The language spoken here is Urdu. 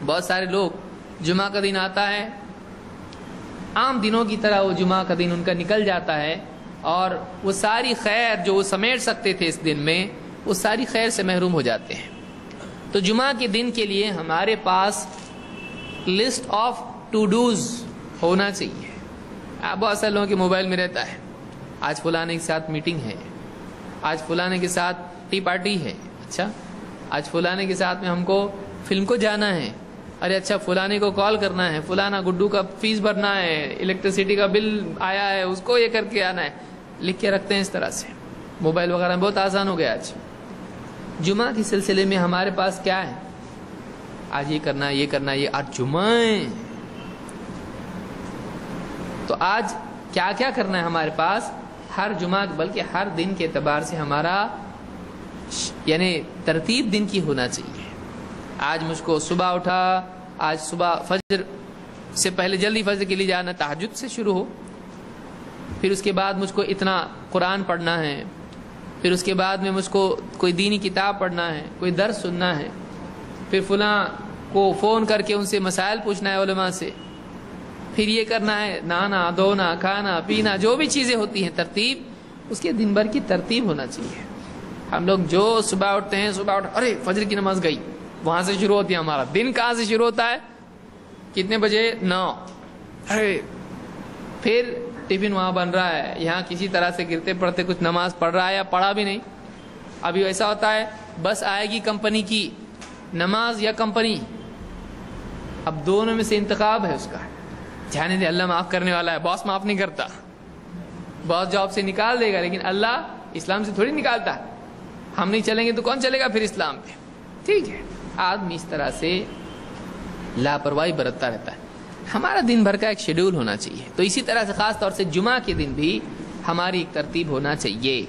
بہت سارے لوگ جمعہ کا دن آتا ہے، عام دنوں کی طرح وہ جمعہ کا دن ان کا نکل جاتا ہے، اور وہ ساری خیر جو وہ سمیٹ سکتے تھے اس دن میں، وہ ساری خیر سے محروم ہو جاتے ہیں۔ تو جمعہ کے دن کے لیے ہمارے پاس لسٹ آف ٹو ڈوز ہونا چاہیے۔ بہت سارے لوگوں کے موبائل میں رہتا ہے، آج فلانے کے ساتھ میٹنگ ہے، آج فلانے کے ساتھ ٹی پارٹی ہے، اچھا آج فلانے کے ساتھ میں ہم کو فلم کو جانا ہے، ارے اچھا فلانے کو کال کرنا ہے، فلانا گڈو کا فیس بھرنا ہے، الیکٹریسٹی کا بل آیا ہے اس کو یہ کر کے آنا ہے، لکھ کے رکھتے ہیں اس طرح سے۔ موبائل وغیرہ میں بہت آسان ہو گیا آج۔ جمعہ کے سلسلے میں ہمارے پاس کیا ہے؟ آج یہ کرنا ہے، یہ کرنا ہے، یہ آج جمعہ ہے تو آج کیا کیا کرنا ہے ہمارے پاس؟ ہر جمعہ بلکہ ہر دن کے اعتبار سے ہمارا یعنی ترتیب دن کی ہونا چاہیے۔ آج مجھ کو صبح اٹھا، آج صبح فجر سے پہلے جلدی فجر کے لیے جانا، تہجد سے شروع ہو، پھر اس کے بعد مجھ کو اتنا قرآن پڑھنا ہے، پھر اس کے بعد میں مجھ کو کوئی دینی کتاب پڑھنا ہے، کوئی درس سننا ہے، پھر فلاں کو فون کر کے ان سے مسائل پوچھنا ہے علماء سے، پھر یہ کرنا ہے، نہانا دھونا کھانا پینا جو بھی چیزیں ہوتی ہیں ترتیب، اس کے دن بھر کی ترتیب ہونا چاہیے۔ ہم لوگ جو صبح اٹھتے ہیں، صبح اٹھ ارے فجر کی نماز گئی، وہاں سے شروع ہوتی ہے ہمارا دن۔ کہاں سے شروع ہوتا ہے؟ کتنے بجے؟ 9۔ ارے پھر ٹفن وہاں بن رہا ہے، یہاں کسی طرح سے گرتے پڑتے کچھ نماز پڑھ رہا ہے یا پڑھا بھی نہیں۔ ابھی ایسا ہوتا ہے بس آئے گی کمپنی کی، نماز یا کمپنی، اب دونوں میں سے انتخاب ہے اس کا۔ جانے دے، اللہ معاف کرنے والا ہے، باس معاف نہیں کرتا، باس جاب سے نکال دے گا لیکن اللہ اسلام سے تھوڑی نکالتا ہے۔ ہم نہیں چلیں گے تو کون چلے گا پھر اسلام پہ؟ ٹھیک ہے، آدمی اس طرح سے لاپرواہی برتتا رہتا ہے۔ ہمارا دن بھر کا ایک شیڈول ہونا چاہیے، تو اسی طرح سے خاص طور سے جمعہ کے دن بھی ہماری ایک ترتیب ہونا چاہیے۔